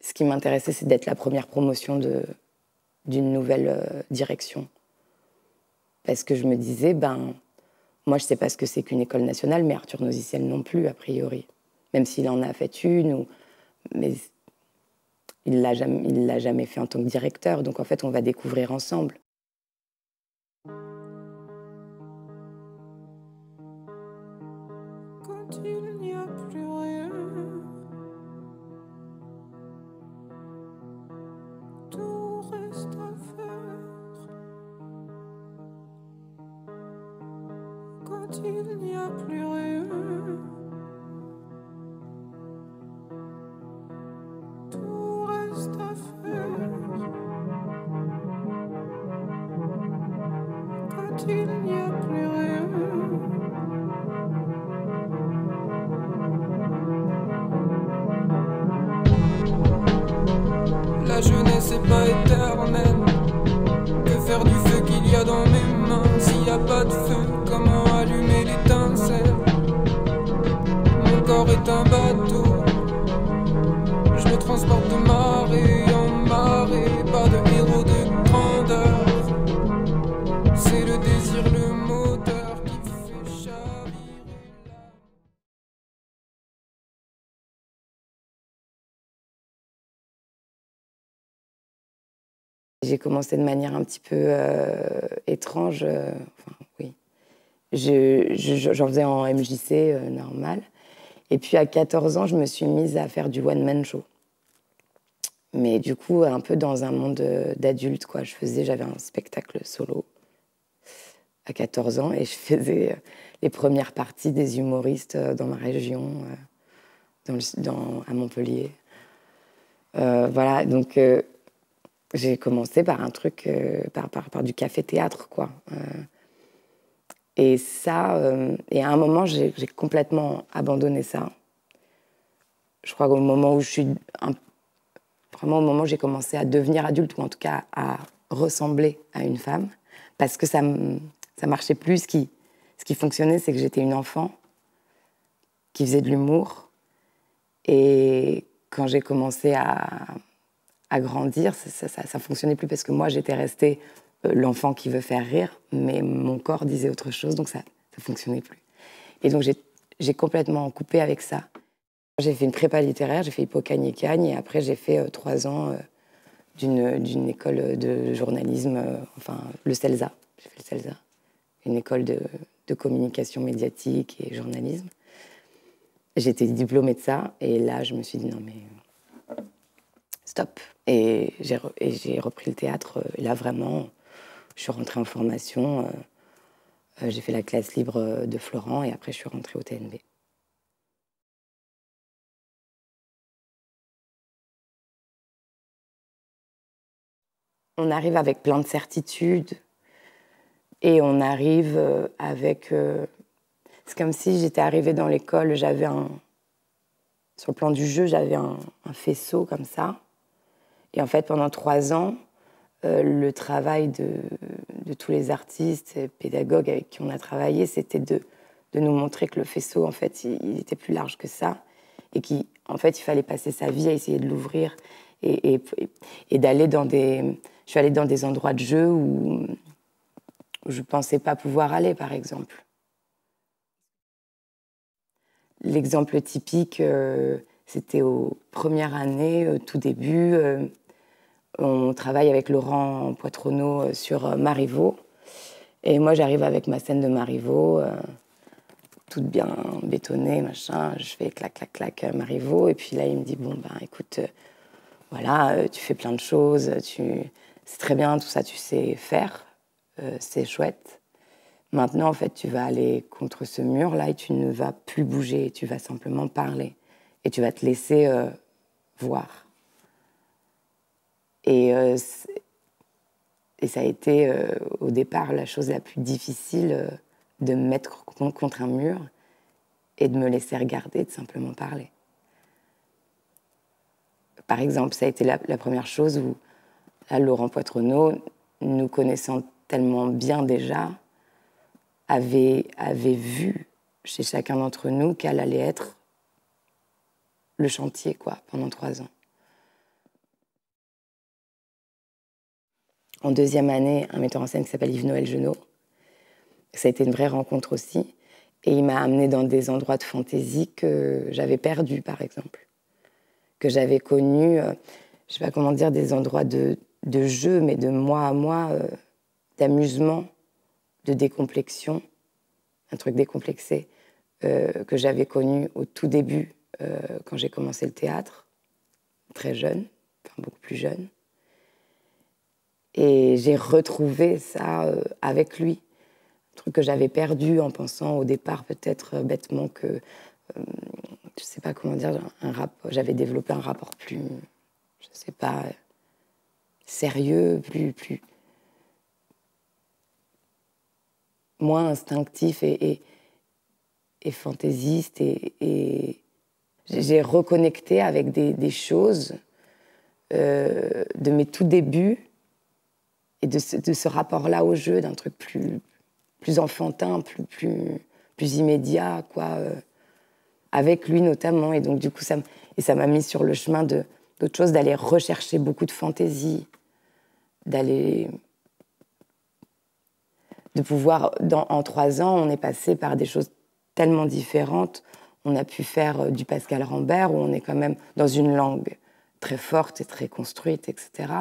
ce qui m'intéressait, c'est d'être la première promotion d'une nouvelle direction. Parce que je me disais, moi, je ne sais pas ce que c'est qu'une école nationale, mais Arthur Noziciel non plus, a priori. Même s'il en a fait une, mais il l'a jamais fait en tant que directeur. Donc, en fait, on va découvrir ensemble. Quand il n'y a plus rien, tout reste à faire. Quand il n'y a plus rien, tout reste à faire. Quand il n'y a plus rien, la jeunesse est pas éternelle. Que faire du feu qu'il y a dans mes mains? S'il n'y a pas de feu, comment allumer l'étincelle? Mon corps est un bateau, je me transporte de marée en marée. Pas de héros de grandeur, c'est le désir, le moteur qui fait chavirer la... J'ai commencé de manière un petit peu étrange. Oui. J'en faisais en MJC normal. Et puis à 14 ans, je me suis mise à faire du one-man show. Mais du coup, un peu dans un monde d'adulte, quoi. J'avais un spectacle solo à 14 ans et je faisais les premières parties des humoristes dans ma région, à Montpellier. Voilà, donc j'ai commencé par un truc, par du café-théâtre, quoi. Et et à un moment, j'ai complètement abandonné ça. Je crois qu'au moment où vraiment au moment où j'ai commencé à devenir adulte, ou en tout cas à ressembler à une femme, parce que ça marchait plus. Ce qui fonctionnait, c'est que j'étais une enfant qui faisait de l'humour. Et quand j'ai commencé à grandir, ça fonctionnait plus, parce que moi, j'étais restée l'enfant qui veut faire rire, mais mon corps disait autre chose, donc ça fonctionnait plus. Et donc, j'ai complètement coupé avec ça. J'ai fait une prépa littéraire, j'ai fait Hippocagne-Cagne, et après, j'ai fait 3 ans d'une école de journalisme, enfin, le CELSA. J'ai fait le CELSA, une école de communication médiatique et journalisme. J'étais diplômée de ça, et là, je me suis dit, non, mais stop. Et j'ai repris le théâtre, et là, vraiment, je suis rentrée en formation. J'ai fait la classe libre de Florent, et après, je suis rentrée au TNB. On arrive avec plein de certitudes, et on arrive avec... c'est comme si j'étais arrivée dans l'école, sur le plan du jeu, j'avais un faisceau comme ça. Et en fait, pendant 3 ans, le travail de tous les artistes et pédagogues avec qui on a travaillé, c'était de nous montrer que le faisceau, en fait, il était plus large que ça, et qu'en fait, il fallait passer sa vie à essayer de l'ouvrir et d'aller dans des... Je suis allée dans des endroits de jeu où je ne pensais pas pouvoir aller, par exemple. L'exemple typique, c'était aux premières années, au tout début. On travaille avec Laurent Poitronneau sur Marivaux. Et moi, j'arrive avec ma scène de Marivaux, toute bien bétonnée, machin. Je fais clac, clac, clac, Marivaux. Et puis là, il me dit, bon, écoute, voilà, tu fais plein de choses, c'est très bien, tout ça, tu sais faire, c'est chouette. Maintenant, en fait, tu vas aller contre ce mur-là et tu ne vas plus bouger, tu vas simplement parler. Et tu vas te laisser voir. Et ça a été, au départ, la chose la plus difficile, de me mettre contre un mur et de me laisser regarder, de simplement parler. Par exemple, ça a été la première chose où là, Laurent Poitronneau, nous connaissant tellement bien déjà, avait vu chez chacun d'entre nous qu'elle allait être le chantier, quoi, pendant 3 ans. en deuxième année un metteur en scène qui s'appelle Yves-Noël Genot. Ça a été une vraie rencontre aussi. Et il m'a amenée dans des endroits de fantaisie que j'avais perdus, par exemple. Que j'avais connus, je ne sais pas comment dire, des endroits de jeu, mais de moi à moi, d'amusement, de décomplexion, un truc décomplexé, que j'avais connu au tout début, quand j'ai commencé le théâtre, très jeune, enfin beaucoup plus jeune. Et j'ai retrouvé ça avec lui. Un truc que j'avais perdu en pensant au départ peut-être bêtement que, je ne sais pas comment dire, j'avais développé un rapport plus, je ne sais pas, sérieux, plus moins instinctif et fantaisiste. Et j'ai reconnecté avec des choses de mes tout débuts et de ce rapport-là au jeu, d'un truc plus enfantin, plus immédiat, quoi, avec lui notamment. Et donc, du coup, ça m'a mis sur le chemin d'autre chose, d'aller rechercher beaucoup de fantaisie, de pouvoir, en 3 ans, on est passé par des choses tellement différentes. On a pu faire du Pascal Rambert, où on est quand même dans une langue très forte et très construite, etc.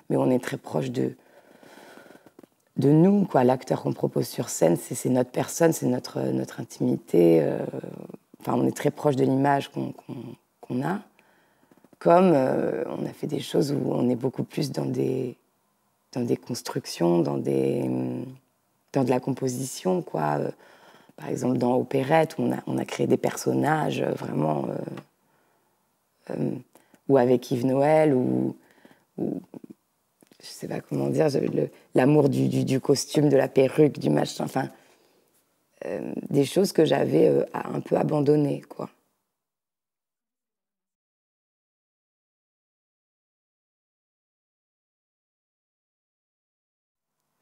Mais on est très proche de nous, quoi. L'acteur qu'on propose sur scène, c'est notre personne, c'est notre intimité. Enfin, on est très proche de l'image qu'on a. Comme on a fait des choses où on est beaucoup plus dans des constructions, dans de la composition, quoi. Par exemple, dans Opérette, où on a créé des personnages vraiment... ou avec Yves Noël, ou je sais pas comment dire, l'amour du costume, de la perruque, du machin, enfin, des choses que j'avais un peu abandonnées, quoi.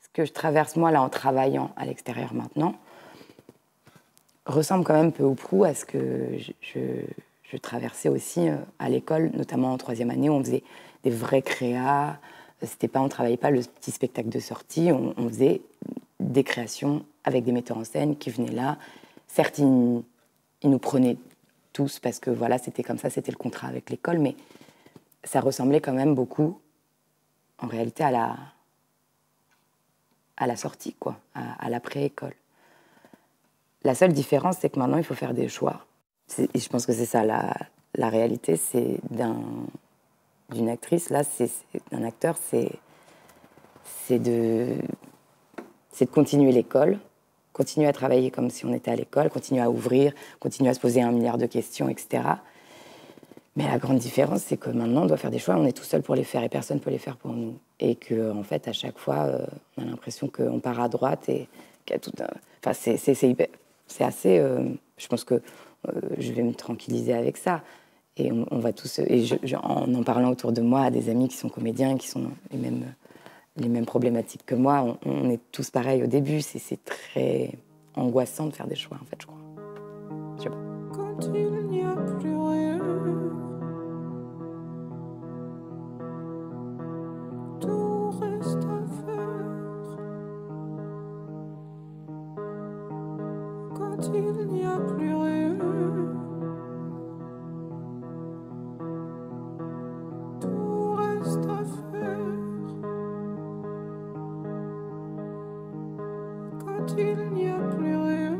Ce que je traverse, moi, là, en travaillant à l'extérieur maintenant, ressemble quand même peu ou prou à ce que je traversais aussi à l'école, notamment en 3e année, où on faisait des vrais créas. On ne travaillait pas le petit spectacle de sortie, on faisait des créations avec des metteurs en scène qui venaient là. Certes, ils nous prenaient tous parce que voilà, c'était comme ça, c'était le contrat avec l'école, mais ça ressemblait quand même beaucoup, en réalité, à la sortie, quoi, à l'après-école. La seule différence, c'est que maintenant, il faut faire des choix. Et je pense que c'est ça, la réalité, c'est d'une actrice, là, d'un acteur, c'est de continuer l'école, continuer à travailler comme si on était à l'école, continuer à ouvrir, continuer à se poser 1 milliard de questions, etc. Mais la grande différence, c'est que maintenant, on doit faire des choix, on est tout seul pour les faire et personne ne peut les faire pour nous. Et qu'en fait, à chaque fois, on a l'impression qu'on part à droite et qu'il y a tout un... Enfin, c'est assez... je pense que je vais me tranquilliser avec ça. Et on va tous... Et en parlant autour de moi à des amis qui sont comédiens, qui sont les mêmes problématiques que moi, on est tous pareils au début. C'est très angoissant de faire des choix, en fait, je crois. Je sais pas. Quand il n'y a plus rien, tout reste à faire. Quand il n'y a plus rien, tout reste à faire. Quand il n'y a plus rien.